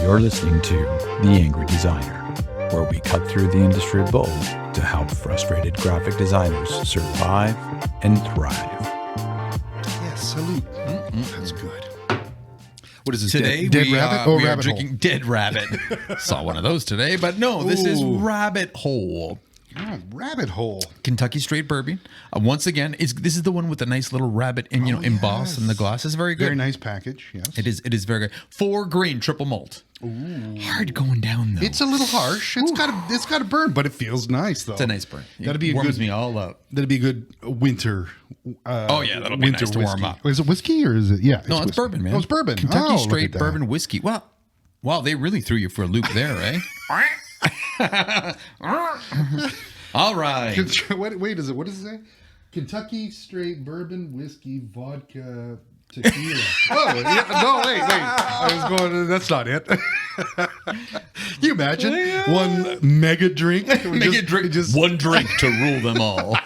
You're listening to The Angry Designer, where we cut through the industry bull to help frustrated graphic designers survive and thrive. Yes, salute. That's good. What is this? Today dead we, rabbit? Oh, we are rabbit drinking hole. Dead Rabbit. Saw one of those today, but no, this is Ooh. Rabbit Hole. Oh, rabbit hole. Kentucky Straight Bourbon. Once again, this is the one with the nice little rabbit embossed in the glass. It's very good. Very nice package. Yes, It is very good. 4 grain triple malt. Ooh. Hard going down though. It's a little harsh. It's got a burn, but it feels nice though. It's a nice burn. That'd be a warms good, me all up. That'd be a good winter. Oh yeah, that'll be nice to warm up. Is it whiskey or is it? Yeah, No, it's whiskey. bourbon, man. Oh, it's bourbon. Kentucky look Straight at that. Bourbon whiskey. Well, wow, they really threw you for a loop there, eh? All right. Wait, is it? What does it say? Kentucky Straight Bourbon Whiskey Vodka Tequila. Oh, yeah, no, wait. I was going. That's not it. You imagine one mega drink? Just One drink to rule them all.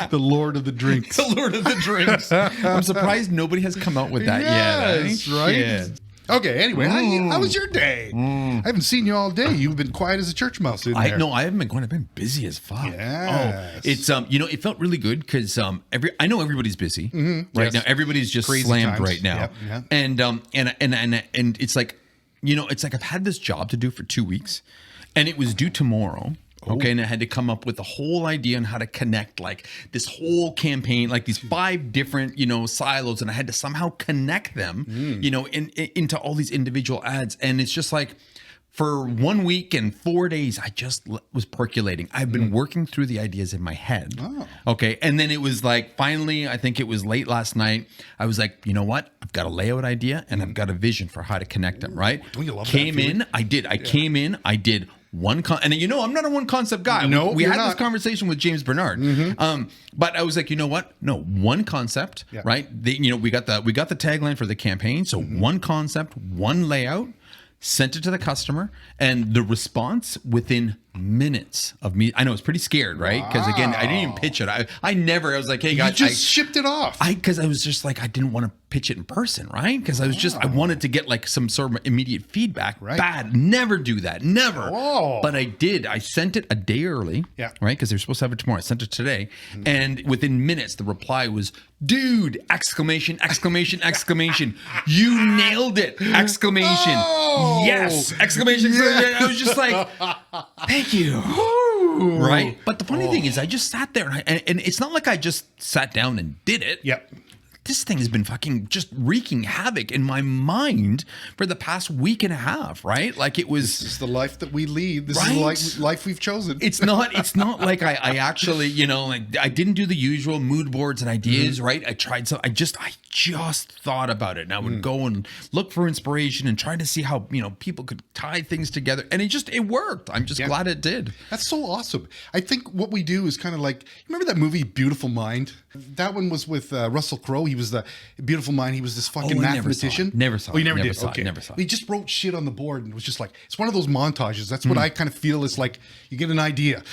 the Lord of the Drinks. The Lord of the Drinks. I'm surprised nobody has come out with that yet. Yes, Eh? right? Shit. Okay, anyway, how was your day? I haven't seen you all day. You've been quiet as a church mouse in there. No, I haven't been going. I've been busy as fuck. Yes. Oh, it's it felt really good because I know everybody's busy right Yes. now. Everybody's just Crazy slammed times. right now, Yep. and it's like it's like I've had this job to do for 2 weeks, and it was due tomorrow. Okay, and I had to come up with a whole idea on how to connect like this whole campaign, like these 5 different, silos, and I had to somehow connect them, into all these individual ads. And it's just like for 1 week and 4 days, I just was percolating. I've been working through the ideas in my head. Oh. Okay, and then it was like finally, I think it was late last night. I was like, you know what? I've got a layout idea and I've got a vision for how to connect them. Right? Don't you love that Came feeling? in, I did. I came in, I did. And I'm not a one concept guy. No, we you're had not. this conversation with James Bernard. But I was like, you know what? No, one concept, Yeah. right? We got the tagline for the campaign. So one concept, one layout, sent it to the customer, and the response within minutes of me. I know it's pretty scared, right? Because again, I didn't even pitch it. I was like, hey guys, You just shipped it off. because I was just like, I didn't want to pitch it in person, right? Because I wanted to get like some sort of immediate feedback. Right. Bad. Never do that. Never. Oh. But I did. I sent it a day early. Yeah. Right? Because they're supposed to have it tomorrow. I sent it today. And within minutes, the reply was, dude, exclamation, exclamation, exclamation. You nailed it. Exclamation. Oh. Yes. Exclamation, exclamation. I was just like, thank you. Right? But the funny thing is I just sat there and it's not like I just sat down and did it. Yep. This thing has been fucking just wreaking havoc in my mind for the past week and a half, right? Like it was. This is the life that we lead. This Right? is the life we've chosen. It's not like I actually, like I didn't do the usual mood boards and ideas, right? I tried I just thought about it, and I would go and look for inspiration and try to see how, people could tie things together, and it worked. I'm just glad it did. That's so awesome. I think what we do is kind of like, remember that movie Beautiful Mind? That one was with Russell Crowe. He was the Beautiful Mind. He was this fucking Oh, I never saw it. mathematician. Never saw Oh, you it. never Never did? saw it. Okay. Never saw it. He just wrote shit on the board and was just like, it's one of those montages. That's what I kind of feel is like, you get an idea.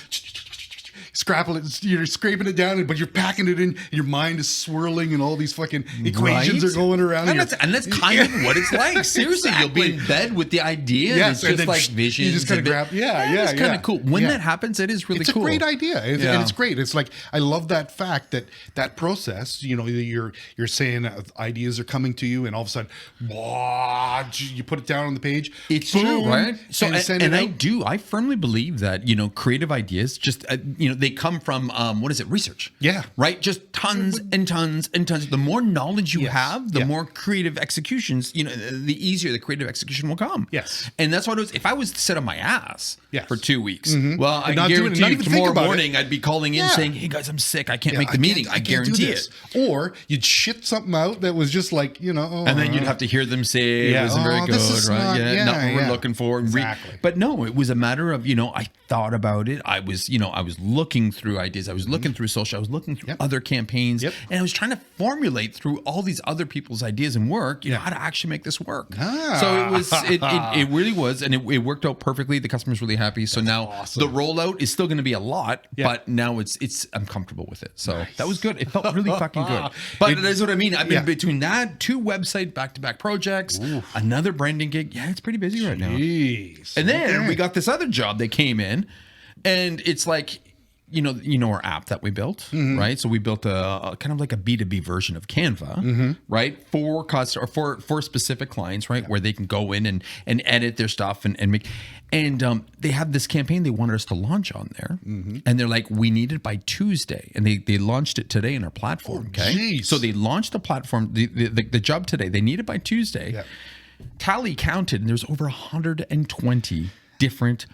Scrapple it, you're scraping it down, but you're packing it in. And your mind is swirling, and all these fucking equations Right? are going around. And that's kind of what it's like. Seriously, you'll be in bed with the idea. Yes, and and it's then just like visions. you just kind of grab. It's kind of cool. When Yeah. that happens, it is really It's cool. a great idea, and Yeah. it's great. It's like, I love that fact that process. You're saying ideas are coming to you, and all of a sudden, you put it down on the page. It's boom, true, right? So, send it out. I firmly believe that, creative ideas just, they come from, research. Yeah. Right? Just tons and tons and tons. The more knowledge you Yes. have, the Yeah. more creative executions, the easier the creative execution will come. Yes. And that's what it was. If I was to sit on my ass Yes. for 2 weeks, well, I not doing it, guarantee not you even think tomorrow about it. morning I'd be calling in Yeah. saying, hey guys, I'm sick. I can't Yeah, make the meeting. I can't do guarantee this. it. Or you'd shit something out that was just like, And then you'd have to hear them say Yeah. it wasn't very Oh, good, this is right? not- Not what yeah. we're looking for. And Exactly. But no, it was a matter of, I thought about it. I was looking through ideas. I was looking through social. I was looking through other campaigns. And I was trying to formulate through all these other people's ideas and work, you know, how to actually make this work. So it really was. And it worked out perfectly. The customer's really happy. So now the rollout is still going to be a lot, but now I'm comfortable with it. So that was good. It felt really fucking good. But that's what I mean. I've been between that, 2 website back-to-back projects, another branding gig. Yeah, it's pretty busy right now. And then we got this other job that came in, and it's like, you know our app that we built, right? So we built a kind of like a B2B version of Canva, right? For specific clients, right? Where they can go in and edit their stuff and make, and they have this campaign they wanted us to launch on there. And they're like, we need it by Tuesday. And they launched it today in our platform. So they launched the platform, the job today. They need it by Tuesday. Tally counted, and there's over 120 different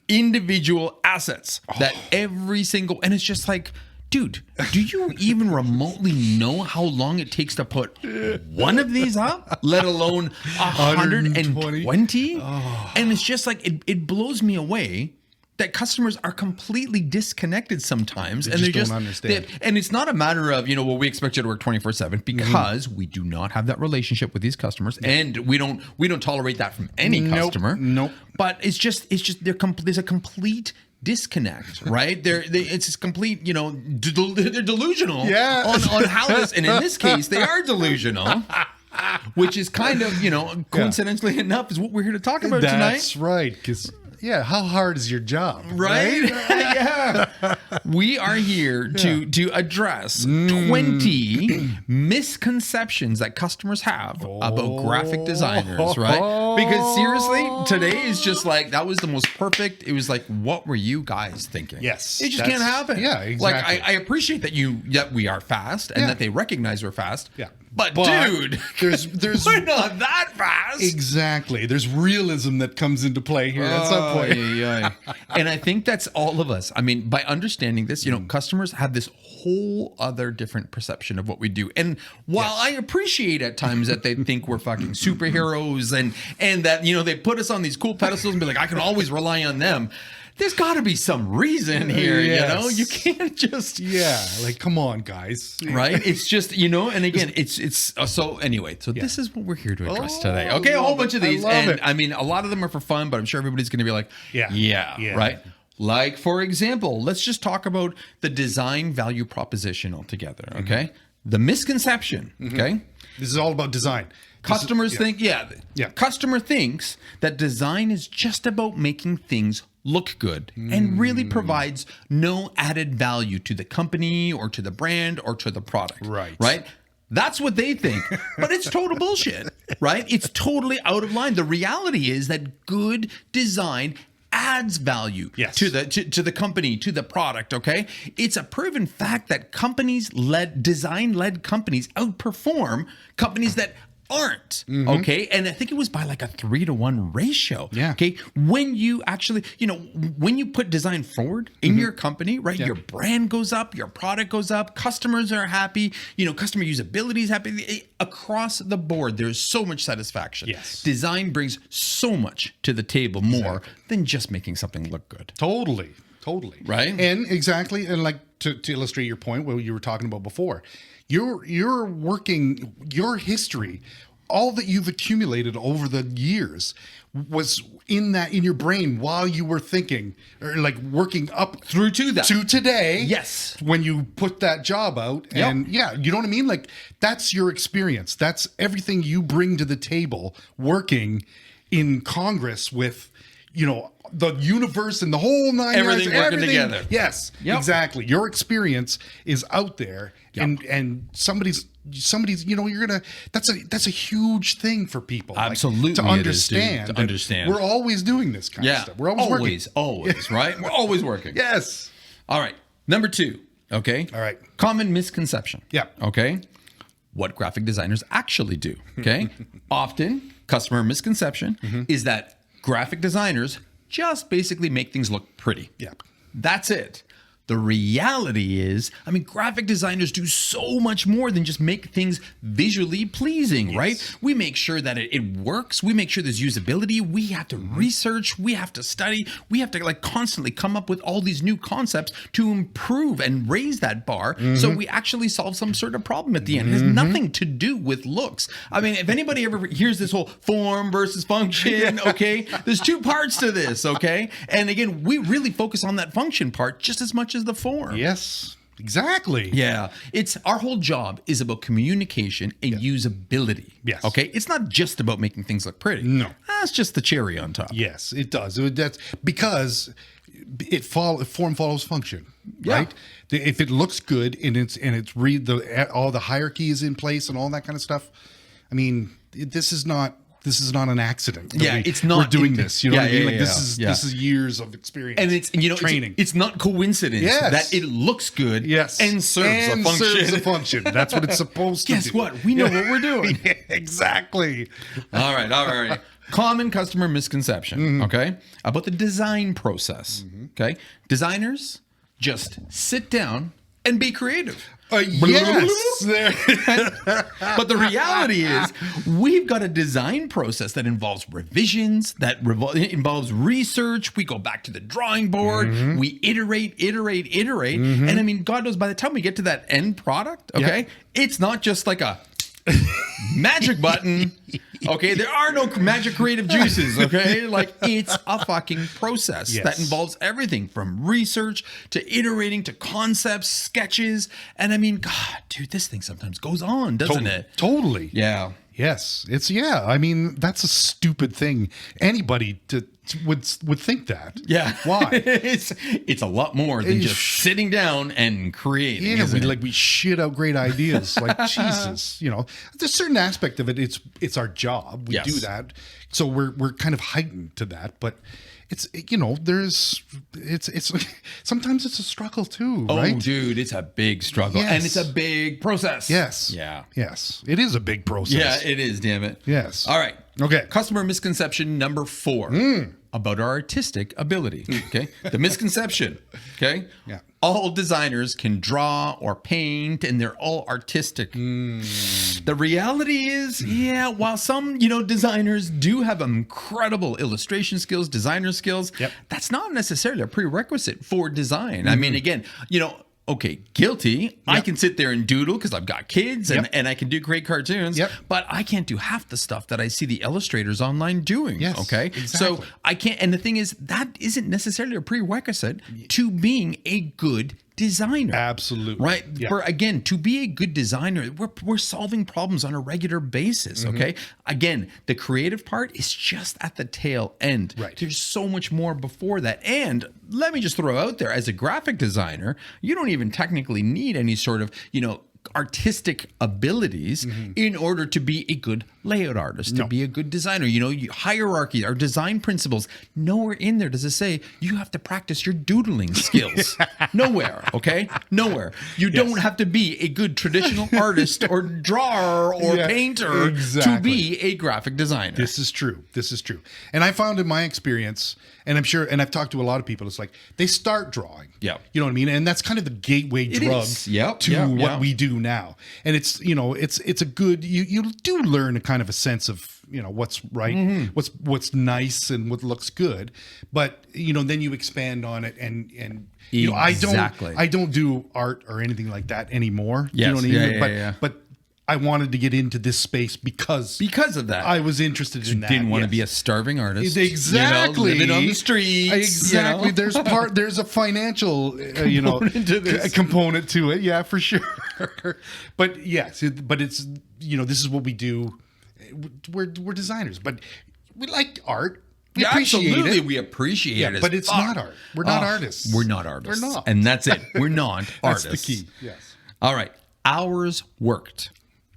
individual assets that every single, and it's just like, dude, do you even remotely know how long it takes to put one of these up, let alone 120? And it's just like, it blows me away that customers are completely disconnected sometimes. They just don't understand. And it's not a matter of, well, we expect you to work 24/7, because we do not have that relationship with these customers. And we don't tolerate that from any customer. But it's just there's a complete disconnect, right? It's just complete, they're delusional on how this, and in this case, they are delusional. Which is kind of, coincidentally enough, is what we're here to talk about tonight. That's right, because how hard is your job? Right? We are here to address 20 misconceptions that customers have about graphic designers, right? Because seriously, today is just like, that was the most perfect. It was like, what were you guys thinking? Yes. It just can't happen. Yeah, exactly. Like, I appreciate that we are fast and that they recognize we're fast. Yeah. But dude, there's we're not that fast. Exactly. There's realism that comes into play here at some point. And I think that's all of us. I mean, by understanding this, customers have this whole other different perception of what we do. And while I appreciate at times that they think we're fucking superheroes and that, they put us on these cool pedestals and be like, I can always rely on them. There's got to be some reason here, you can't just... like, come on, guys. Right? It's just, and again, it's so anyway, so this is what we're here to address today. Okay, a whole bunch of these. I mean, a lot of them are for fun, but I'm sure everybody's going to be like, right? Like, for example, let's just talk about the design value proposition altogether, okay? The misconception, okay? This is all about design. Customers think, customer thinks that design is just about making things look good and really provides no added value to the company or to the brand or to the product. Right? That's what they think, but it's total bullshit, right? It's totally out of line. The reality is that good design adds value to the company, to the product, okay? It's a proven fact that design-led companies outperform companies that aren't, okay? And I think it was by like a 3-to-1 ratio, okay? When you actually, when you put design forward in your company, right? Your brand goes up, your product goes up, customers are happy, customer usability is happy. Across the board, there's so much satisfaction. Design brings so much to the table more than just making something look good. Totally. Right? And exactly, and like to illustrate your point, what you were talking about before, your working, your history, all that you've accumulated over the years was in your brain while you were thinking, or like working up through to that, to today. Yes. When you put that job out, and you know what I mean? Like, that's your experience. That's everything you bring to the table working in Congress with, the universe and the whole nine everything yards, working together. Yes, exactly. Your experience is out there, and somebody's you're gonna. That's a huge thing for people. Absolutely, to understand. To understand, we're always doing this kind of stuff. We're always working. Right? We're always working. Yes. All right. Number 2. Okay. All right. Common misconception. Yeah. Okay. What graphic designers actually do. Okay. Often, customer misconception is that graphic designers just basically make things look pretty. Yeah. That's it. The reality is, I mean, graphic designers do so much more than just make things visually pleasing, right? We make sure that it works. We make sure there's usability. We have to research. We have to study. We have to like constantly come up with all these new concepts to improve and raise that bar so we actually solve some sort of problem at the end. It has nothing to do with looks. I mean, if anybody ever hears this whole form versus function, okay, there's two parts to this, okay? And again, we really focus on that function part just as much as the form. Yes, exactly. Yeah. It's our whole job is about communication and usability. Yes. Okay. It's not just about making things look pretty. No. That's just the cherry on top. Yes, it does. That's because form follows function, Yeah. right? If it looks good and it's all the hierarchy is in place and all that kind of stuff. I mean, this is not an accident. Yeah, it's not. We're doing this. You know what I mean? Like this is years of experience And it's training. It's not coincidence that it looks good. Yes, and serves a function. Serves a function. That's what it's supposed to do. Guess what? We know what we're doing. Yeah, exactly. All right. Common customer misconception, okay, about the design process. Okay, designers just sit down and be creative. Yes. But the reality is, we've got a design process that involves revisions, that involves research. We go back to the drawing board. We iterate. And I mean, God knows by the time we get to that end product, okay, it's not just like a magic button. Okay, there are no magic creative juices. Okay, like it's a fucking process that involves everything from research to iterating to concepts, sketches, and I mean, God, dude, this thing sometimes goes on, doesn't it? Totally. Yeah. Yes, I mean, that's a stupid thing. Anybody would think that. Yeah. Why? it's a lot more than just sitting down and creating. Yeah, we shit out great ideas. Like Jesus, there's a certain aspect of it. It's our job. We do that, so we're kind of heightened to that. But it's sometimes it's a struggle too. Oh, right? dude, it's a big struggle, and it's a big process. Yes. Yeah. Yes. It is a big process. Yeah, it is. Damn it. Yes. All right. Okay. Customer misconception number 4 about our artistic ability. Okay. The misconception. Okay. Yeah. All designers can draw or paint and they're all artistic. The reality is, while some, designers do have incredible illustration skills, designer skills, that's not necessarily a prerequisite for design. I mean, again, okay, guilty. I can sit there and doodle because I've got kids and I can do great cartoons, but I can't do half the stuff that I see the illustrators online doing. Yes, okay. exactly. So I can't. And the thing is, that isn't necessarily a prerequisite to being a good designer. Absolutely. Right. Yeah. To be a good designer, we're solving problems on a regular basis. Okay. Again, the creative part is just at the tail end. Right. There's so much more before that. And let me just throw out there, as a graphic designer, you don't even technically need any sort of, artistic abilities in order to be a good layout artist, to be a good designer. Hierarchy, our design principles, nowhere in there does it say you have to practice your doodling skills. Nowhere, okay? Nowhere. You don't have to be a good traditional artist or drawer or painter to be a graphic designer. This is true. And I found in my experience, and I'm sure, and I've talked to a lot of people, it's like they start drawing. Yeah. You know what I mean? And that's kind of the gateway drug to what we do now. And it's, it's a good, you do learn a kind of a sense of, what's right, what's nice and what looks good. But, then you expand on it and I don't do art or anything like that anymore. Yes. You know what I mean? But I wanted to get into this space because of that. I was interested in that. Didn't want to be a starving artist. Exactly. Living on the streets. Exactly. There's a financial, component to it. Yeah, for sure. But yes, it's, this is what we do. We're designers, but we like art. We appreciate it. We appreciate it. But it's not art. We're not artists. We're not artists. We're not. And that's it. We're not artists. That's the key. Yes. All right. Hours worked.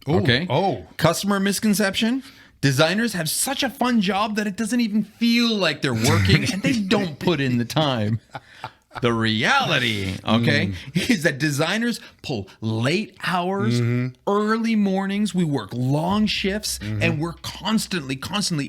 Ooh, okay. Customer misconception. Designers have such a fun job that it doesn't even feel like they're working and they don't put in the time. The reality, is that designers pull late hours, early mornings. We work long shifts and we're constantly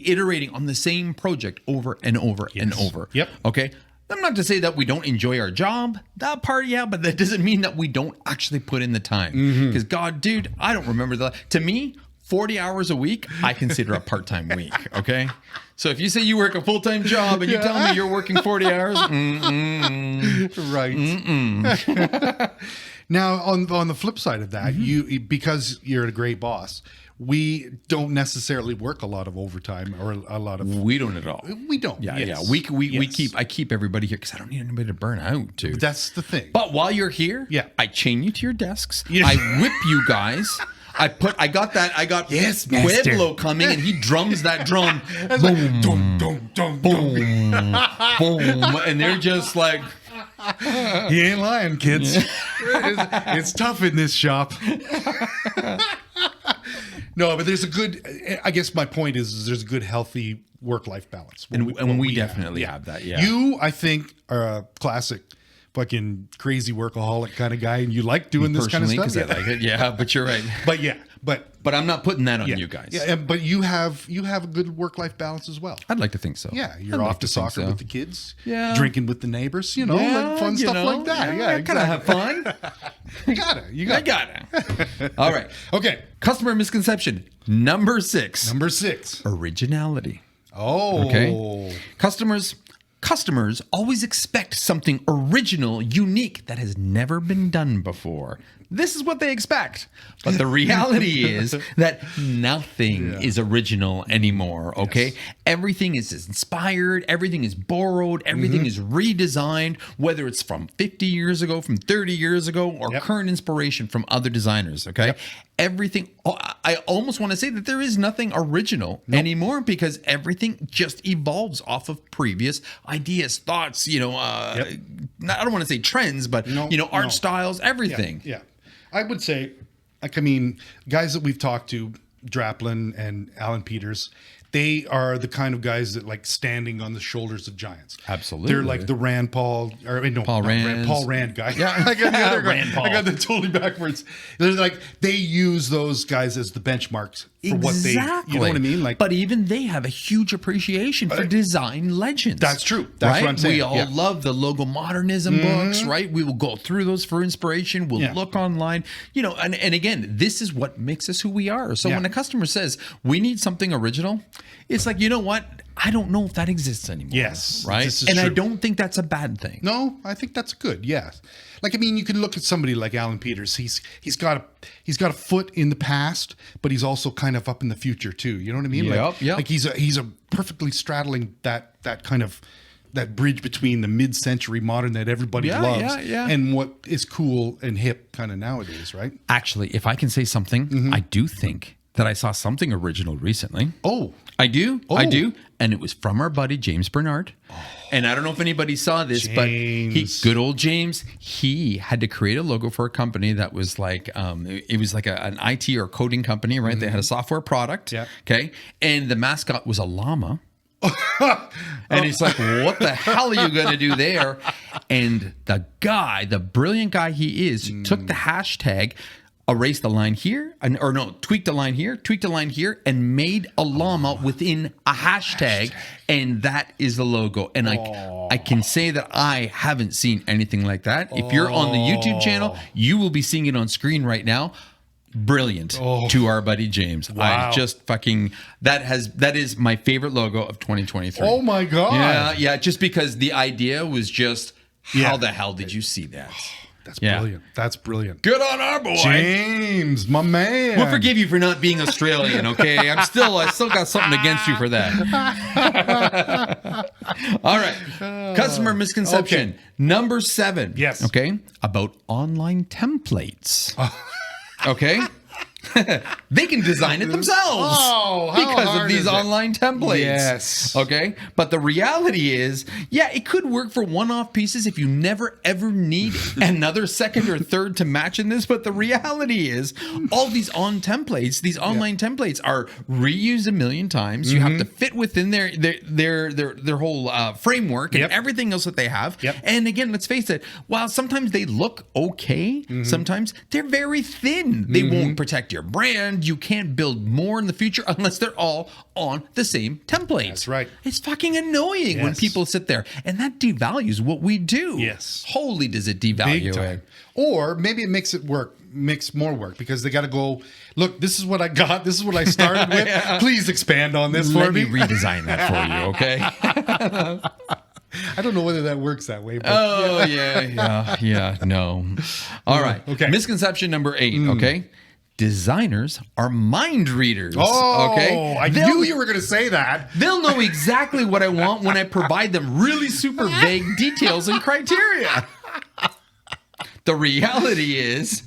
iterating on the same project over and over and over. Yep. Okay. I'm not to say that we don't enjoy our job. That part, yeah, but that doesn't mean that we don't actually put in the time. Because God, dude, I don't remember that. To me, 40 hours a week, I consider a part-time week, okay? So if you say you work a full-time job and you tell me you're working 40 hours, right. Now, on the flip side of that, because you're a great boss, we don't necessarily work a lot of overtime or a lot of. we don't at all. We don't. Yeah, yes. yeah. I keep everybody here because I don't need anybody to burn out, dude. But that's the thing. But while you're here, Yeah. I chain you to your desks. Yeah. I whip you guys. I got Yes, master. Pueblo coming and he drums that drum. Boom, dum, dum, dum, Boom, boom. And they're just like, He ain't lying, kids. It's tough in this shop. No, but there's a good. I guess my point is there's a good, healthy work-life balance. and we definitely have that. Yeah. You, I think, are a classic fucking crazy workaholic kind of guy, and you like doing this kind of stuff. Personally, 'cause I like it. Yeah, but you're right. But I'm not putting that on you guys. Yeah, but you have a good work-life balance as well. I'd like to think so. Yeah, you're I'd like off to think soccer so. with the kids. Yeah. Drinking with the neighbors. Like fun stuff like that. Yeah, Kind of have fun. You gotta. All right. Okay, Customer misconception number 6. number 6. Originality. Oh, Okay. Customers always expect something original, unique that has never been done before. This is what they expect. But the reality is that nothing is original anymore, okay? Yes. Everything is inspired, everything is borrowed, everything is redesigned, whether it's from 50 years ago, from 30 years ago, or current inspiration from other designers, okay? Yep. Everything, I almost want to say that there is nothing original anymore because everything just evolves off of previous ideas, thoughts, I don't want to say trends, but, art styles, everything. Yeah. I would say, guys that we've talked to, Draplin and Alan Peters, they are the kind of guys that like standing on the shoulders of giants. Absolutely. They're like the Paul Rand guy. Yeah. I got the other guy. Rand Paul. I got that totally backwards. They're like, they use those guys as the benchmarks for what they, you know what I mean? Like, but even they have a huge appreciation for design legends. That's true. That's what I'm saying. We all love the logo modernism books, right? We will go through those for inspiration. We'll look online, and again, this is what makes us who we are. So when a customer says we need something original, it's like, you know what? I don't know if that exists anymore. Yes. Right. This is and true. I don't think that's a bad thing. No, I think that's good. Yeah. Like, you can look at somebody like Alan Peters. He's got a foot in the past, but he's also kind of up in the future too. You know what I mean? Yep. Like he's a perfectly straddling that kind of that bridge between the mid-century modern that everybody loves and what is cool and hip kind of nowadays, right? Actually, if I can say something, I do think that I saw something original recently. Oh. I do. And it was from our buddy, James Bernard. And I don't know if anybody saw this, but good old James, he had to create a logo for a company that was like, it was like an IT or coding company, right? They had a software product. Yeah. Okay. And the mascot was a llama. And he's like, what the hell are you going to do there? And the brilliant guy he is, took the hashtag, erased the line here, tweaked the line here, and made a llama within a hashtag, and that is the logo. And I can say that I haven't seen anything like that. If you're on the YouTube channel, you will be seeing it on screen right now. Brilliant to our buddy James. Wow. I just fucking that is my favorite logo of 2023. Oh my God. Yeah, just because the idea was just how the hell did you see that? That's brilliant. That's brilliant. Good on our boy. James, my man. We'll forgive you for not being Australian, okay? I still got something against you for that. All right. Customer misconception. Number 7. Yes. Okay. About online templates. Okay. They can design it themselves because of these online templates. Yes. Okay. But the reality is, it could work for one-off pieces if you never ever need another second or third to match in this. But the reality is, all these online templates are reused a million times. You have to fit within their whole framework and everything else that they have. Yep. And again, let's face it, while sometimes they look okay, sometimes they're very thin. They won't protect your brand. You can't build more in the future unless they're all all on the same template. That's right. It's fucking annoying when Yes. people sit there, and that devalues what we do. Yes. Holy does it devalue Big time. it. Or maybe it makes more work because they got to go, look, this is what I got. This is what I started with. Please expand on this Let for me me. redesign that for you, okay? I don't know whether that works that way. But Oh, yeah. No. All right. Okay. Misconception number 8, okay? Designers are mind readers. Oh, okay? I knew you were going to say that. They'll know exactly what I want when I provide them really super vague details and criteria. The reality is,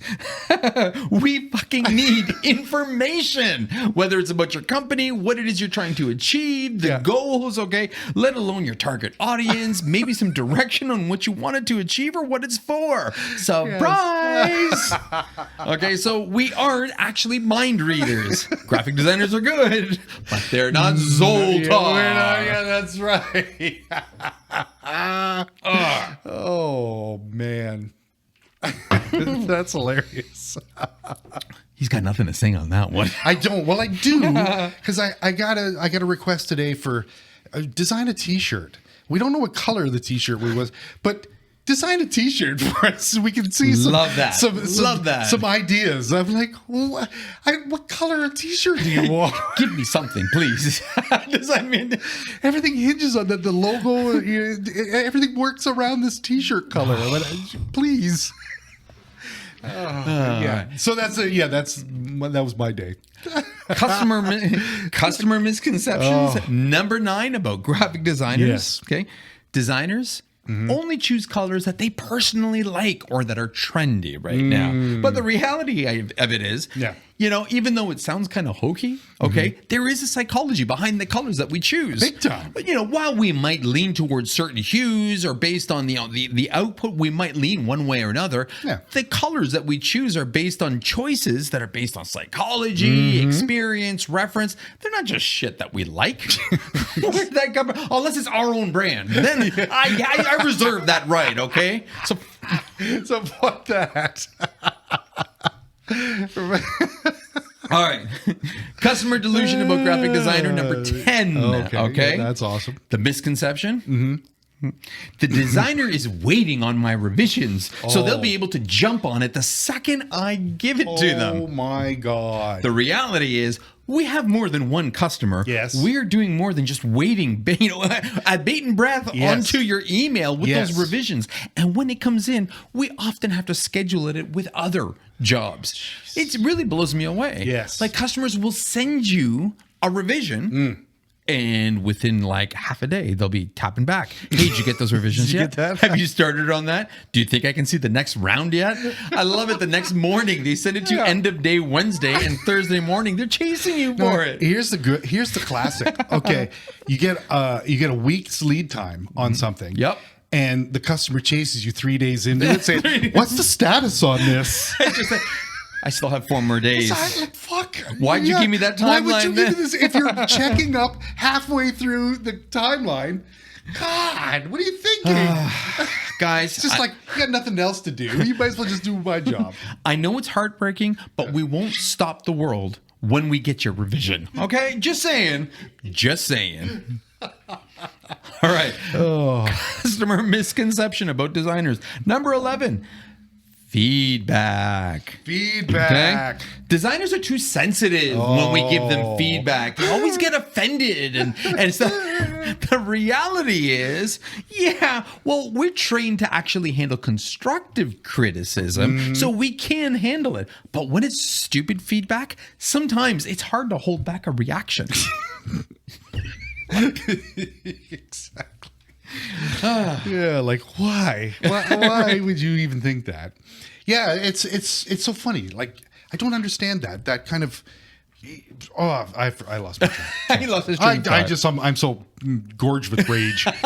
we fucking need information, whether it's about your company, what it is you're trying to achieve, the goals, okay, let alone your target audience, maybe some direction on what you wanted to achieve or what it's for. Surprise! Okay, so we aren't actually mind readers. Graphic designers are good, but they're not Zoltar. Yeah, that's right. Oh, man. That's hilarious. He's got nothing to sing on that one. I don't. Well, I do because I got a request today for design a T-shirt. We don't know what color the T-shirt was, but design a T-shirt for us so we can see some. Love that. Love that. Some ideas. I'm like, well, what color T-shirt do you want? Give me something, please. Everything hinges on that. The logo. Everything works around this T-shirt color. Please. Yeah. So that was my day. Customer misconceptions. Number 9 about graphic designers. Yes. Okay. Designers only choose colors that they personally like or that are trendy right now. But the reality of it is, even though it sounds kind of hokey, okay, there is a psychology behind the colors that we choose. Big time. But while we might lean towards certain hues or based on the output, we might lean one way or another. Yeah. The colors that we choose are based on choices that are based on psychology, experience, reference. They're not just shit that we like. Where'd that come from? Unless it's our own brand. Then I reserve that right, okay? So fuck that. all right. Customer delusion about graphic designer number 10. Okay. Yeah, that's awesome. The misconception. The designer is waiting on my revisions, so they'll be able to jump on it the second I give it to them. Oh my God. The reality is, we have more than one customer. Yes. We're doing more than just waiting, a bated breath onto your email with those revisions. And when it comes in, we often have to schedule it with other jobs. It really blows me away. Yes. Like customers will send you a revision. And within like half a day, they'll be tapping back. Hey, did you get those revisions Did you yet? get that? Have you started on that? Do you think I can see the next round yet? I love it. The next morning, they send it to you end of day Wednesday, and Thursday morning, they're chasing you for it. Here's the classic. Okay, you get a week's lead time on something. Yep. And the customer chases you 3 days into it, saying, "What's the status on this?" It's just like, I still have 4 more days. Fuck. Why'd you give me that Why would timeline you give then? me this if you're checking up halfway through the timeline? God, what are you thinking? Guys, It's just like you got nothing else to do. You might as well just do my job. I know it's heartbreaking, but we won't stop the world when we get your revision. Okay? Just saying. Just saying. All right. Customer misconception about designers. Number 11. Feedback. Okay? Designers are too sensitive when we give them feedback. They always get offended. And so the reality is, we're trained to actually handle constructive criticism, so we can handle it. But when it's stupid feedback, sometimes it's hard to hold back a reaction. Exactly. Yeah, like why? Why would you even think that? Yeah, it's so funny. Like I don't understand that kind of. Oh, I lost my train. He lost his train of thought. I'm so gorged with rage. Okay,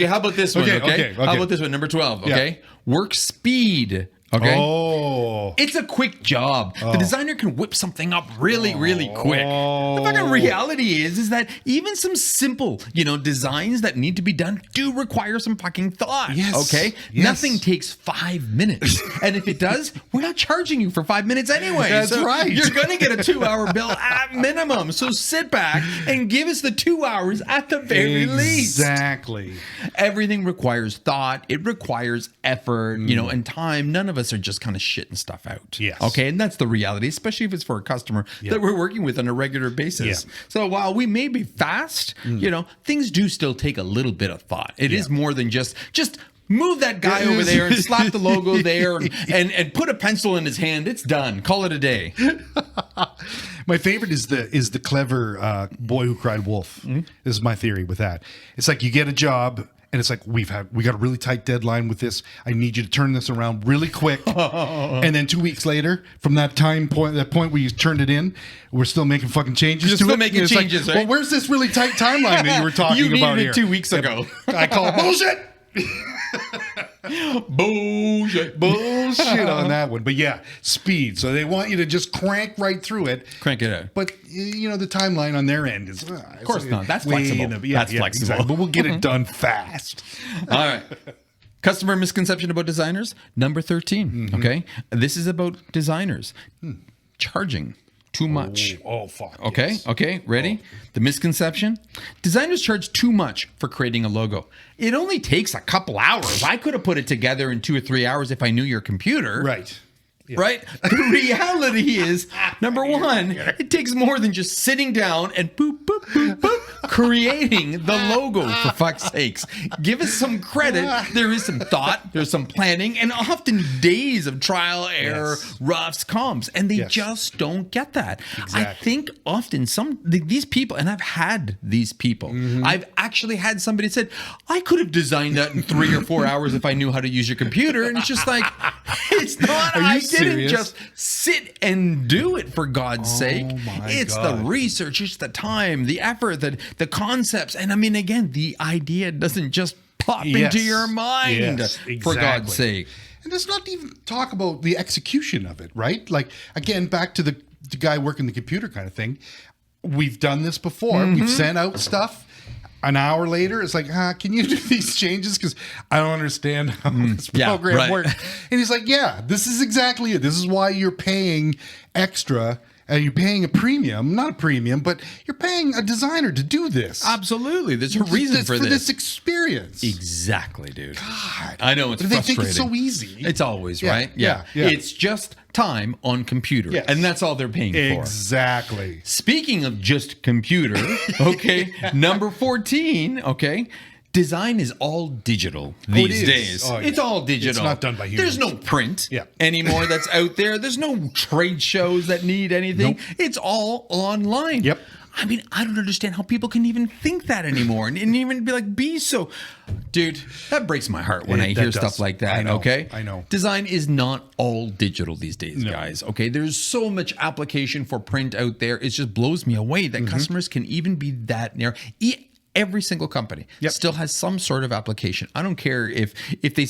how about this one? Okay. How about this one? Number 12. Okay, work speed Okay. Oh. It's a quick job. The designer can whip something up really, really quick. The fucking reality is that even some simple, designs that need to be done do require some fucking thought. Yes. Okay. Yes. Nothing takes 5 minutes. And if it does, we're not charging you for 5 minutes anyway. That's right. You're going to get a 2-hour bill at minimum. So sit back and give us the 2 hours at the very least. Exactly. Everything requires thought. It requires effort, and time. None of us are just kind of shitting stuff out. Yes. Okay. And that's the reality, especially if it's for a customer that we're working with on a regular basis. Yeah. So while we may be fast, things do still take a little bit of thought. It is more than just move that guy over there and slap the logo there and put a pencil in his hand. It's done. Call it a day. My favorite is the clever Boy Who Cried Wolf. This is my theory with that. It's like you get a job and it's like we got a really tight deadline with this. I need you to turn this around really quick. And then 2 weeks later, from that point where you turned it in, we're still making fucking changes. You're to still it. making It's changes, like, right? Well, where's this really tight timeline that you were talking you about needed here? it 2 weeks ago. I call it bullshit. Bullshit on that one. But yeah, speed. So they want you to just crank right through it. Crank it out. But the timeline on their end is of course not. That's flexible. That's flexible. Exactly. But we'll get it done fast. All right. Customer misconception about designers, number 13. Okay. This is about designers charging too much. Oh fuck. Okay. Yes. Okay. Ready? The misconception: designers charge too much for creating a logo. It only takes a couple hours. I could have put it together in 2 or 3 hours if I knew your computer. Right. Yeah. Right? The reality is, number one, it takes more than just sitting down and boop, boop, boop, boop, creating the logo, for fuck's sakes. Give us some credit. There is some thought, there's some planning, and often days of trial, error, roughs, comps, and they just don't get that. Exactly. I think often these people, and I've had these people, I've actually had somebody said, I could have designed that in 3 or 4 hours if I knew how to use your computer, and it's just like, it's not. Are you I didn't serious? just sit and do it, for God's sake. It's God. the research, it's the time, the effort, the concepts. And I mean, again, the idea doesn't just pop into your mind, for God's sake. And let's not even talk about the execution of it, right? Like, again, back to the guy working the computer kind of thing. We've done this before. We've sent out stuff. An hour later, it's like, can you do these changes? Because I don't understand how this program works. And he's like, yeah, this is exactly it. This is why you're paying extra. And you're paying a premium, not a premium, but you're paying a designer to do this. Absolutely. There's a reason for this experience. Exactly, dude. God. I know, it's But frustrating. they think it's so easy. It's always, Yeah, right? yeah. It's just time on computer. Yes. And that's all they're paying for. Exactly. Speaking of just computer, okay, number 14, okay, design is all digital these days. Oh, yeah. It's all digital. It's not done by humans. There's no print Yeah. anymore that's out there. There's no trade shows that need anything. Nope. It's all online. Yep. I mean, I don't understand how people can even think that anymore and even be so. Dude, that breaks my heart when I That hear does. stuff like that, I know, okay? I know. Design is not all digital these days, guys, okay? There's so much application for print out there. It just blows me away that customers can even be that narrow. Every single company still has some sort of application. I don't care if they...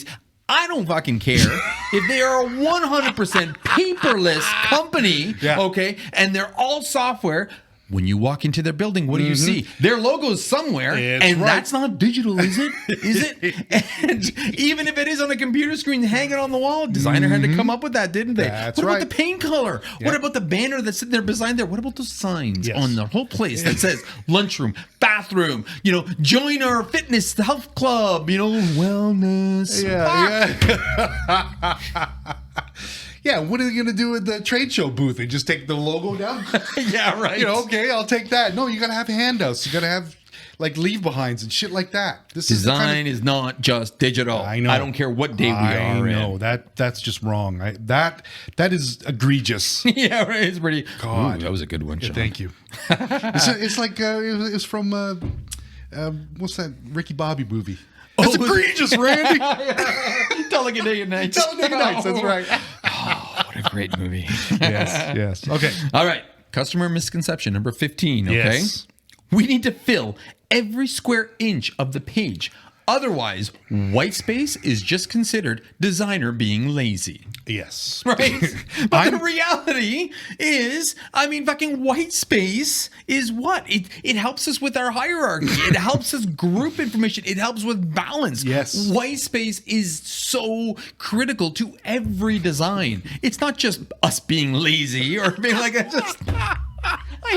I don't fucking care if they are a 100% paperless company, okay, and they're all software. When you walk into their building, what do you see? Their logo's somewhere, and that's not digital, is it? Is it? And even if it is on a computer screen hanging on the wall, designer had to come up with that, didn't they? That's what right. about the paint color? What about the banner that's sitting there beside there? What about those signs on the whole place that says lunchroom, bathroom, join our fitness health club, wellness. Yeah, what are they going to do with the trade show booth? They just take the logo down? Yeah, right. Okay, I'll take that. No, you got to have handouts. You got to have like leave behinds and shit like that. This Design is not just digital. I know. I don't care what day we are I know. in. That's just wrong. That is egregious. Yeah, right. It's pretty. God. Ooh, that was a good one, Sean. Thank you. It's like it's from what's that Ricky Bobby movie? It's egregious, Randy. Talladega Nights. Talladega Nights. That's right. Oh, what a great movie. Yes. Okay. All right. Customer misconception number 15. Okay. Yes. We need to fill every square inch of the page Otherwise, white space is just considered designer being lazy. Yes. Right? But the reality is, I mean, fucking white space is what? It helps us with our hierarchy. It helps us group information. It helps with balance. Yes. White space is so critical to every design. It's not just us being lazy or being like, I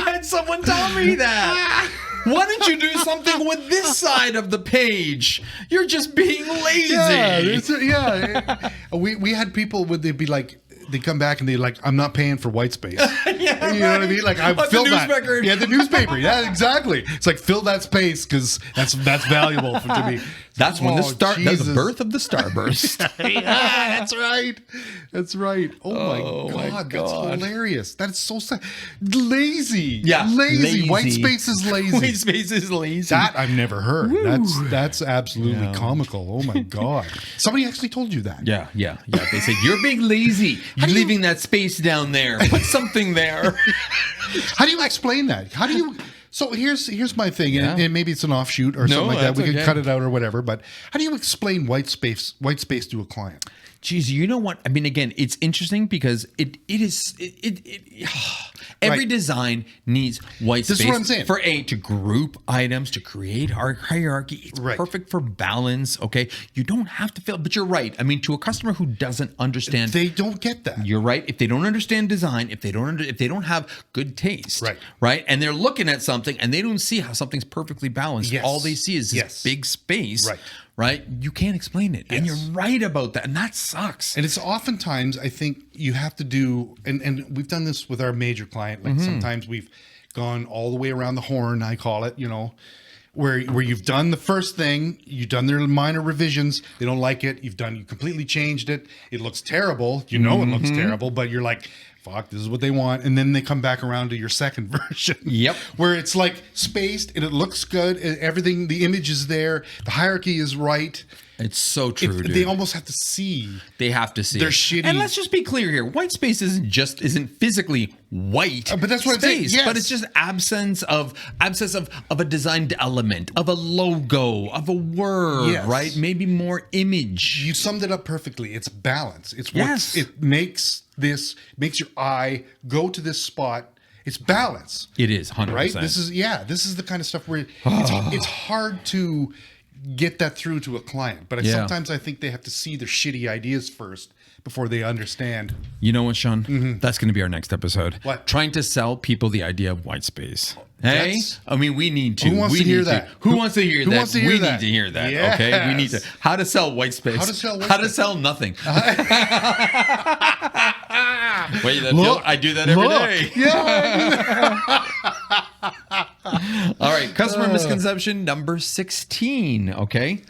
had someone tell me that. Why don't you do something with this side of the page? You're just being lazy. Yeah. We had people would they be like, they come back and they're like, I'm not paying for white space. Yeah, you know what I mean? Like, I Like fill the that. newspaper. Yeah, the newspaper. Yeah, exactly. It's like, fill that space because that's valuable to me. That's when that's the Jesus. birth of the starburst. Yeah, that's right. That's right. Oh my my God, God. that's hilarious. That's so sad. Lazy. Yeah, lazy. White lazy. space is lazy. White space is lazy. That I've never heard. That's absolutely comical. Oh my God. Somebody actually told you that. Yeah. They said, you're being lazy. You're leaving that space down there. Put something there. How do you explain that? How do you? So here's my thing, and maybe it's an offshoot or something like that. We can cut it out or whatever. But how do you explain white space to a client? Geez, you know what? I mean, again, it's interesting because every design needs white space. This is what I'm saying. For to group items, to create our hierarchy. It's perfect for balance. Okay, you don't have to fill. But you're right. I mean, to a customer who doesn't understand, they don't get that. You're right. If they don't understand design, if they don't have good taste, right, and they're looking at something and they don't see how something's perfectly balanced. Yes. All they see is this big space. Right. You can't explain it. And you're right about that. And that sucks. And it's oftentimes, I think you have to do, and we've done this with our major client. Like sometimes we've gone all the way around the horn, I call it, where you've done the first thing, you've done their minor revisions, they don't like it, you completely changed it, it looks terrible, it looks terrible, but you're like, fuck, this is what they want. And then they come back around to your second version. Yep. Where it's like spaced and it looks good. And everything, the image is there. The hierarchy is right. It's so true, dude. They almost have to see. They have to see. They're it. shitty. And let's just be clear here. White space isn't physically white. But that's what I'm saying. Yes. But it's just absence of a designed element, of a logo, of a word, right? Maybe more image. You summed it up perfectly. It's balance. It's Yes. It makes your eye go to this spot. It's balance. It is 100%. Right? This is the kind of stuff where it's hard to get that through to a client. But sometimes I think they have to see their shitty ideas first before they understand. You know what, Sean? That's going to be our next episode. What? Trying to sell people the idea of white space. Hey? I mean, we need to. Who wants to hear that? Who wants to hear that? Wants to hear we that? need to hear that. Yes. Okay? We need to. How to sell white space. How to sell white How space. to sell nothing. Wait, Look, I do that every day. Yeah. All right, customer misconception number 16, okay?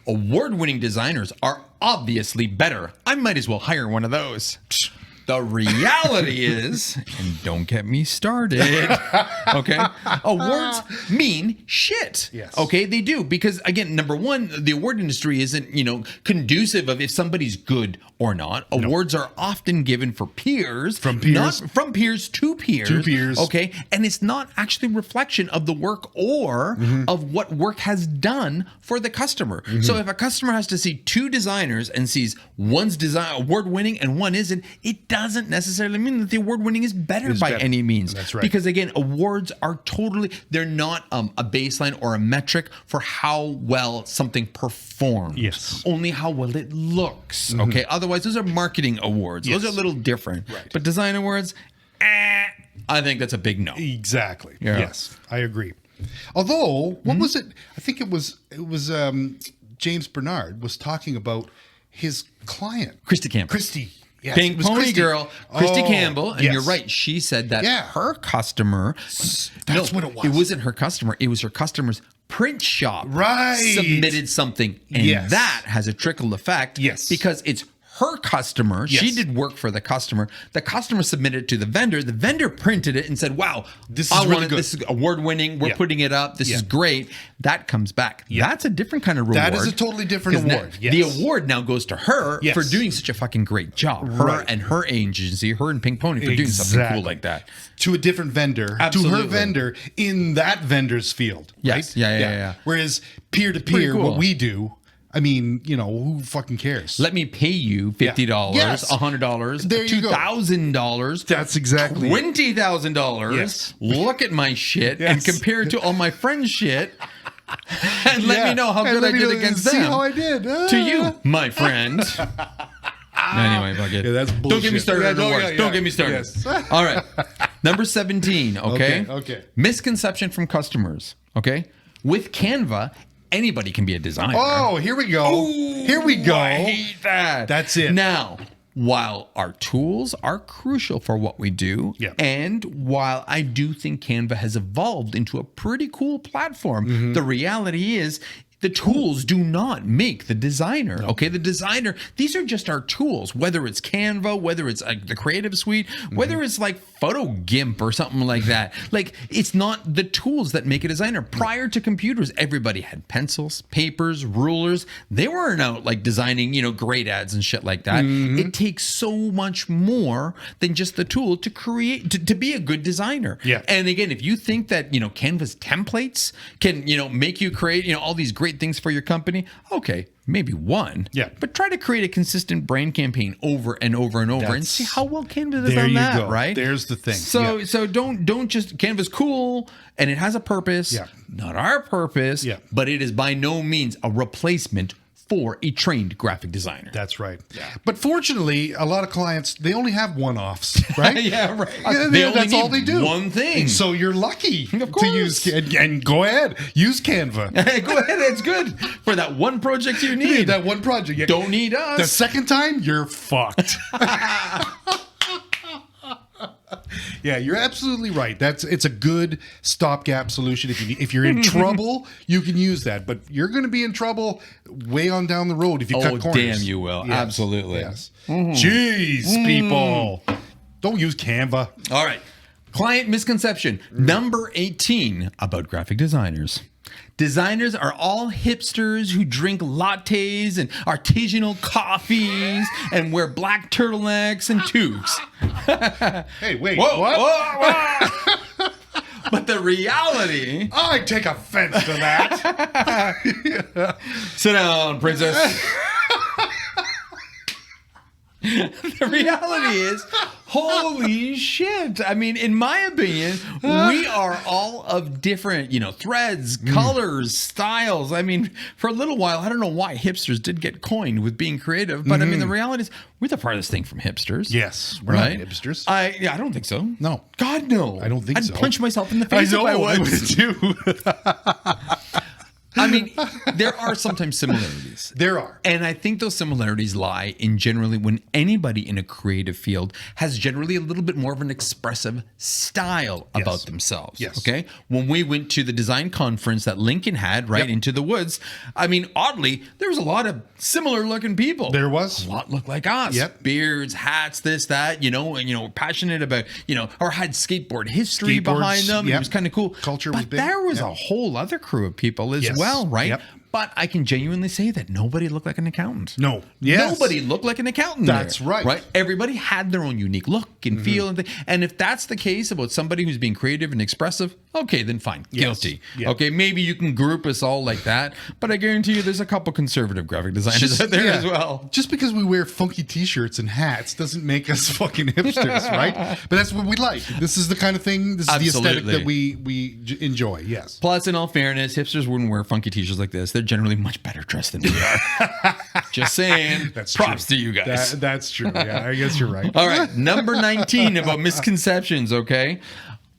Award-winning designers are obviously better. I might as well hire one of those. The reality is, and don't get me started, okay? Awards mean shit. Yes. Okay, they do. Because, again, number one, the award industry isn't, conducive of if somebody's good or not. Awards are often given for peers. From peers. Not from peers to peers. To peers. Okay, and it's not actually reflection of the work or of what work has done for the customer. So if a customer has to see two designers and sees one's design award-winning and one isn't, it doesn't necessarily mean that the award-winning is better by any means. That's right. Because again, awards are they're not a baseline or a metric for how well something performs. Yes. Only how well it looks. Okay. Otherwise, those are marketing awards. Yes. Those are a little different. Right. But design awards, I think that's a big no. Exactly. Yeah. Yes, I agree. Although, what was it? I think it was James Bernard was talking about his client, Christy Campbell. Christy. Yes, Pink it was Pony Christy. Girl, Christy Oh, Campbell, and yes. you're right. She said that Yeah. her customer. That's what it was. It wasn't her customer. It was her customer's print shop. Right. Submitted something, and Yes. that has a trickle effect. Yes. Because it's her customer. Yes. She did work for the customer. The customer submitted it to the vendor. The vendor printed it and said, wow, This is really good. This is award winning. We're Yeah. putting it up. This is great. That comes back. Yeah. That's a different kind of reward. That is a totally different 'Cause award. The award now goes to her Yes. for doing such a fucking great job. Her Right. and her agency, her and Pink Pony for doing something Exactly. cool like that. To a different vendor, Absolutely. to her vendor in that vendor's field. Yes. Right? Yeah. Whereas peer to Pretty peer, cool. what we do, I mean, you know, who fucking cares? Let me pay you $50, Yes. $100, There you go. $2,000. That's exactly it. $20,000. Yes. Look at my shit and Yes. compare it to all my friends' shit, and let Yeah. me know how And good let I me did know- against see them. how I did. To you, my friend. Anyway, fuck it. Yeah, that's Don't get me bullshit. started Yeah, on no, awards. yeah, Don't yeah. get me started. Yes. All right. Number 17, okay? Okay. Misconception from customers, okay? With Canva, anybody can be a designer. Oh, here we go. Here we go. I hate that. That's it. Now, while our tools are crucial for what we do, Yeah. and while I do think Canva has evolved into a pretty cool platform, Mm-hmm. the reality is the tools do not make the designer. Okay, the designer, these are just our tools, whether it's Canva, whether it's like the Creative Suite, Mm-hmm. whether it's like Photo Gimp or something like that. Like, it's not the tools that make a designer. Prior to computers, everybody had pencils, papers, rulers. They weren't out like designing, great ads and shit like that. Mm-hmm. It takes so much more than just the tool to create, to be a good designer. Yeah. And again, if you think that, Canva's templates can, make you create, all these great things for your company, okay, maybe one. Yeah. But try to create a consistent brand campaign over and over and over and That's- see how well Canva does There on you that, go. right? There's the thing. So Yeah. so don't just, Canva's cool and it has a purpose. Yeah. Not our purpose, Yeah. but it is by no means a replacement for a trained graphic designer. That's right. But fortunately, a lot of clients, they only have one-offs, right? Yeah, right. Yeah, They only that's all need they do. one thing. And so you're lucky Of to course. use, and go ahead, use Canva. Hey, go ahead, it's good for that one project you need. That one project. You Don't need us. The second time, you're fucked. Yeah, you're absolutely right. It's a good stopgap solution. If you're in trouble, you can use that. But you're going to be in trouble way on down the road if you cut corners. Damn, you will. Yes, Absolutely. Yes. Jeez, people, don't use Canva. All right. Client misconception number 18 about graphic designers. Designers are all hipsters who drink lattes and artisanal coffees and wear black turtlenecks and toques. Hey, wait, Whoa, what? whoa, whoa. But the reality... I take offense to that. Sit down, princess. The reality is, holy shit. I mean, in my opinion, we are all of different, threads, colors, styles. I mean, for a little while, I don't know why hipsters did get coined with being creative, but I mean, the reality is we're the farthest thing from hipsters. Yes, we're Right? not hipsters. I don't think so. No. God, no. I don't think I'd so. punch myself in the face if I I would. would too. I mean, there are sometimes similarities. There are. And I think those similarities lie in generally when anybody in a creative field has generally a little bit more of an expressive style about themselves. Yes. Okay. When we went to the design conference that Lincoln had, right, Yep. Into the Woods, I mean, oddly, there was a lot of similar looking people. There was. A lot looked like us. Yep. Beards, hats, this, that, and, passionate about, or had skateboard history Skateboards, behind them. yep. It was kind of cool. Culture but was big. there was Yep. a whole other crew of people as Yes. well, right? Yep. But I can genuinely say that nobody looked like an accountant. No. Yes. Nobody looked like an accountant. That's there, right. Right. Everybody had their own unique look and feel. And if that's the case about somebody who's being creative and expressive, okay, then fine. Yes. Guilty. Yeah. Okay, maybe you can group us all like that. But I guarantee you there's a couple conservative graphic designers out there yeah. as well. Just because we wear funky t-shirts and hats doesn't make us fucking hipsters, right? But that's what we like. This is the kind of thing, this is the aesthetic Absolutely. that we enjoy, yes. Plus, in all fairness, hipsters wouldn't wear funky t-shirts like this. They're generally much better dressed than we are. Just saying. That's Props true. to you guys. That's true. Yeah, I guess you're right. All right, number 19 about misconceptions, okay?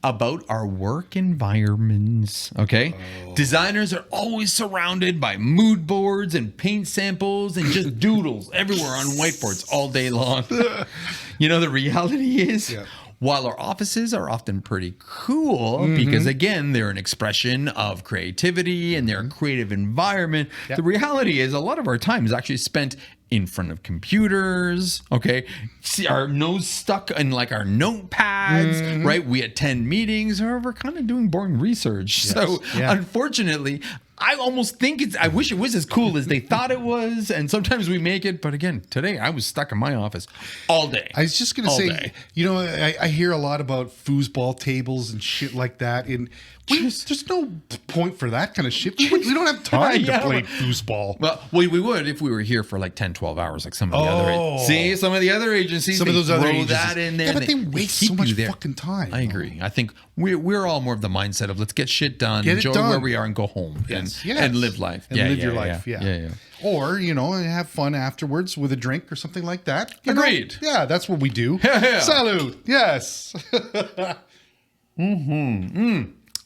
About our work environments, okay? Designers are always surrounded by mood boards and paint samples and just doodles everywhere on whiteboards all day long. The reality is while our offices are often pretty cool because, again, they're an expression of creativity and they're a creative environment, the reality is a lot of our time is actually spent in front of computers, okay? See our nose stuck in like our notepads, right? We attend meetings or we're kind of doing boring research. So unfortunately, I almost think I wish it was as cool as they thought it was. And sometimes we make it. But again, today I was stuck in my office all day. I was just going to say, you know, I hear a lot about foosball tables and shit like that. And there's no point for that kind of shit. We don't have time to play foosball. Well, we would if we were here for like 10, 12 hours, like some of the other. See, some of the other agencies, some of those other agencies, that in there. Yeah, but they waste so much fucking time. I agree. I think we're all more of the mindset of let's get shit done, enjoy where we are, and go home and live life. And live your life. Yeah. Or, you know, have fun afterwards with a drink or something like that. Agreed. Yeah, that's what we do. Salud. Yes.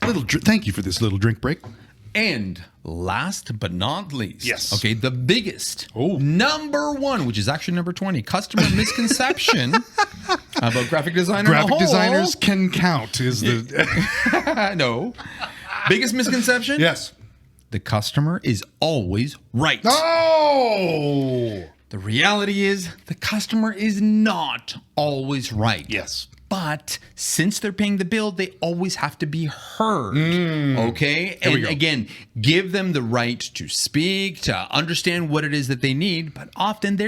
Thank you for this little drink break. And last but not least, yes. Okay, the biggest, number one, which is actually number 20, customer misconception about graphic design. Graphic designers can count is the no biggest misconception. Yes, the customer is always right. Oh, the reality is the customer is not always right. Yes. But since they're paying the bill, they always have to be heard. Okay? And again, give them the right to speak, to understand what it is that they need. But often they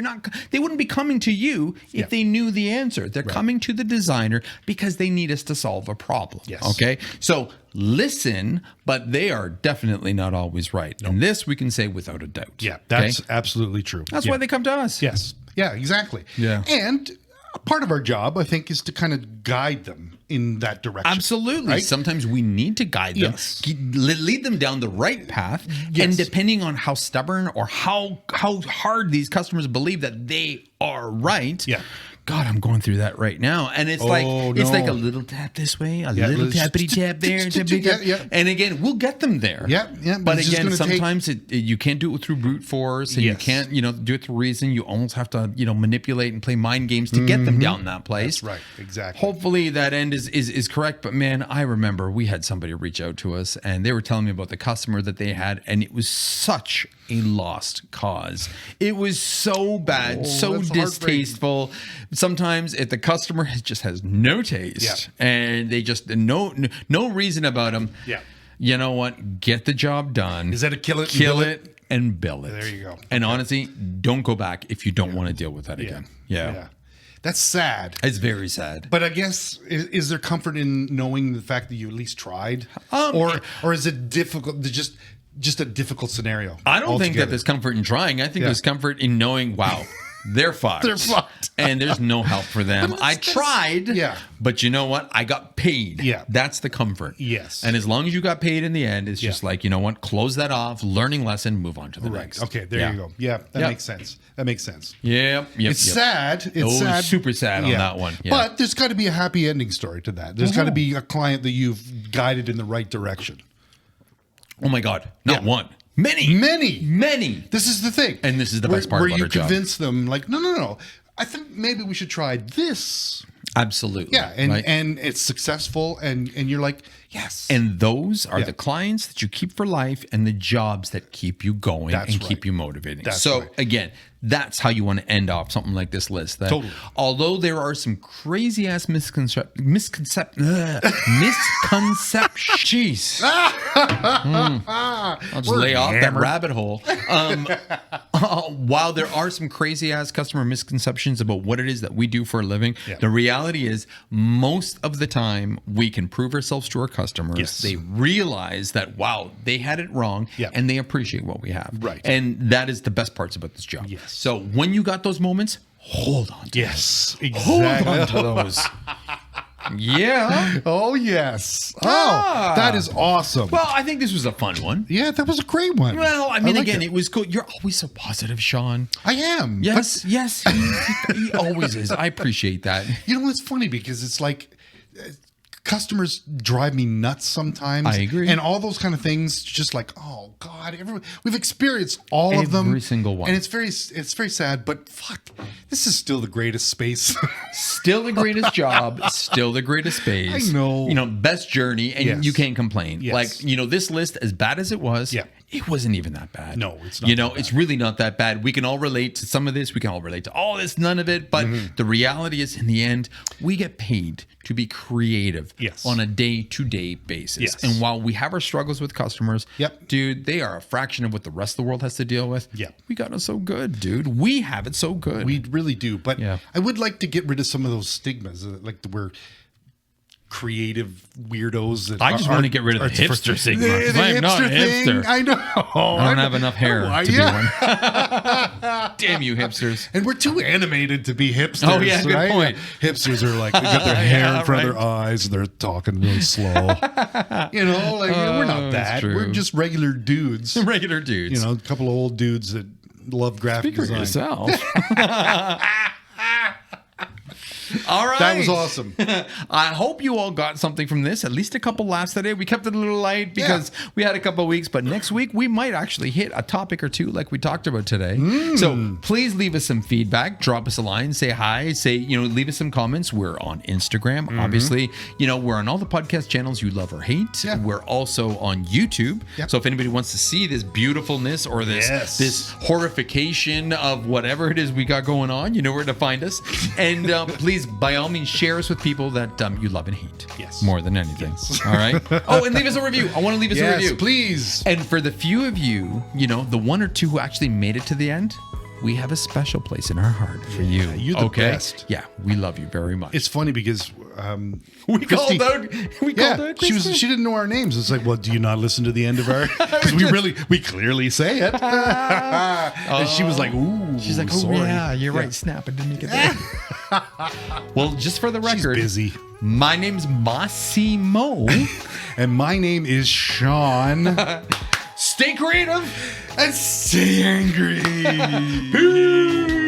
wouldn't be coming to you if they knew the answer. They're coming to the designer because they need us to solve a problem. Yes. Okay? So listen, but they are definitely not always right. And this we can say without a doubt. Yeah, that's absolutely true. That's why they come to us. Yes. Yeah, exactly. Yeah. And part of our job, I think, is to kind of guide them in that direction. Absolutely. Right? Sometimes we need to guide them, lead them down the right path. And depending on how stubborn or how hard these customers believe that they are right. Yeah. God, I'm going through that right now. And it's like a little tap this way, a little tappity tap there. And again, we'll get them there. Yeah. But again, sometimes you can't do it through brute force and you can't, do it through reason. You almost have to, manipulate and play mind games to get them down that place. That's right. Exactly. Hopefully that end is correct. But man, I remember we had somebody reach out to us and they were telling me about the customer that they had. And it was such a lost cause. It was so bad, so distasteful. Sometimes if the customer just has no taste and they just no reason about them, you know what? Get the job done. Is that a kill it and bill it. There you go. And honestly, don't go back if you don't want to deal with that again. Yeah. That's sad. It's very sad. But I guess, is there comfort in knowing the fact that you at least tried? Or is it difficult to just a difficult scenario? I don't think that there's comfort in trying. I think there's comfort in knowing, wow, they're fucked. They're fucked. And there's no help for them. I tried. Yeah. But you know what? I got paid. Yeah. That's the comfort. Yes. And as long as you got paid in the end, it's just like, you know what? Close that off, learning lesson, move on to the next. Okay, there you go. Yeah, that makes sense. That makes sense. Yep. It's sad. It's sad. Super sad on that one. Yeah. But there's got to be a happy ending story to that. There's got to be a client that you've guided in the right direction. Oh my God. Not one. Many. This is the thing. And this is the best part about our job. Where you convince them, like, no. I think maybe we should try this. Absolutely. Yeah, and it's successful, and you're like, yes. And those are the clients that you keep for life and the jobs that keep you going keep you motivating. Again, that's how you want to end off something like this list. That although there are some crazy ass misconceptions. Jeez. I'll just lay off that rabbit hole. While there are some crazy ass customer misconceptions about what it is that we do for a living, the reality is most of the time we can prove ourselves to our customers. Yes. They realize that, wow, they had it wrong and they appreciate what we have. Right. And that is the best parts about this job. Yes. So when you got those moments, hold on to them. Exactly. Hold on to those. Yeah. Oh, yes. Oh, that is awesome. Well, I think this was a fun one. Yeah, that was a great one. Well, I mean, again, it was cool. You're always so positive, Sean. I am. Yes, he always is. I appreciate that. You know, it's funny because it's like customers drive me nuts sometimes. I agree. And all those kind of things, just like, oh God, we've experienced all of them. Every single one. And it's very sad, but fuck, this is still the greatest space. Still the greatest job, still the greatest space. I know. You know, best journey, and Yes. you can't complain. Yes. Like, you know, this list, as bad as it was, Yeah. it wasn't even that bad. No, it's not You know, that bad. it's really not that bad. We can all relate to some of this. We can all relate to all this, none of it. But the reality is, in the end, we get paid to be creative Yes. on a day-to-day basis. Yes. And while we have our struggles with customers, Yep. dude, they are a fraction of what the rest of the world has to deal with. Yep. We got it so good, dude. We have it so good. We really do. But Yeah. I would like to get rid of some of those stigmas, like we're creative weirdos. That I just want to get rid of the hipster stigma. 'Cause I am not a hipster. I know. I don't have enough hair to be yeah. one. Damn you, hipsters. And we're too animated to be hipsters. Oh, yeah, good right? point. Hipsters are like, they got their hair Yeah, in front of right. their eyes and they're talking really slow. You know, like we're not that's that. true. We're just regular dudes. Regular dudes. You know, a couple of old dudes that love graphic Speak for design. yourself. All right. That was awesome. I hope you all got something from this. At least a couple laughs today. We kept it a little light because we had a couple of weeks, but next week we might actually hit a topic or two like we talked about today. So please leave us some feedback. Drop us a line. Say hi. Say, you know, leave us some comments. We're on Instagram, obviously. You know, we're on all the podcast channels you love or hate. Yeah. We're also on YouTube. Yep. So if anybody wants to see this beautifulness or this this horrification of whatever it is we got going on, you know where to find us. And please, by all means, share us with people that you love and hate. Yes. More than anything. All right. Oh, and leave us a review. I want to leave us a Yes, review. please. And for the few of you, you know, the one or two who actually made it to the end, we have a special place in our heart for you. you're the best. Yeah, we love you very much. It's funny because we Christy- called out. We Yeah, called out. she didn't know our names. It's like, well, do you not listen to the end of our? Because we clearly say it. And she was like, ooh, She's like, oh sorry. yeah, you're right. Snap, I didn't make it there. Well, just for the She's record, busy. my name's Massimo. And my name is Sean. Stay creative. And stay angry. Peace.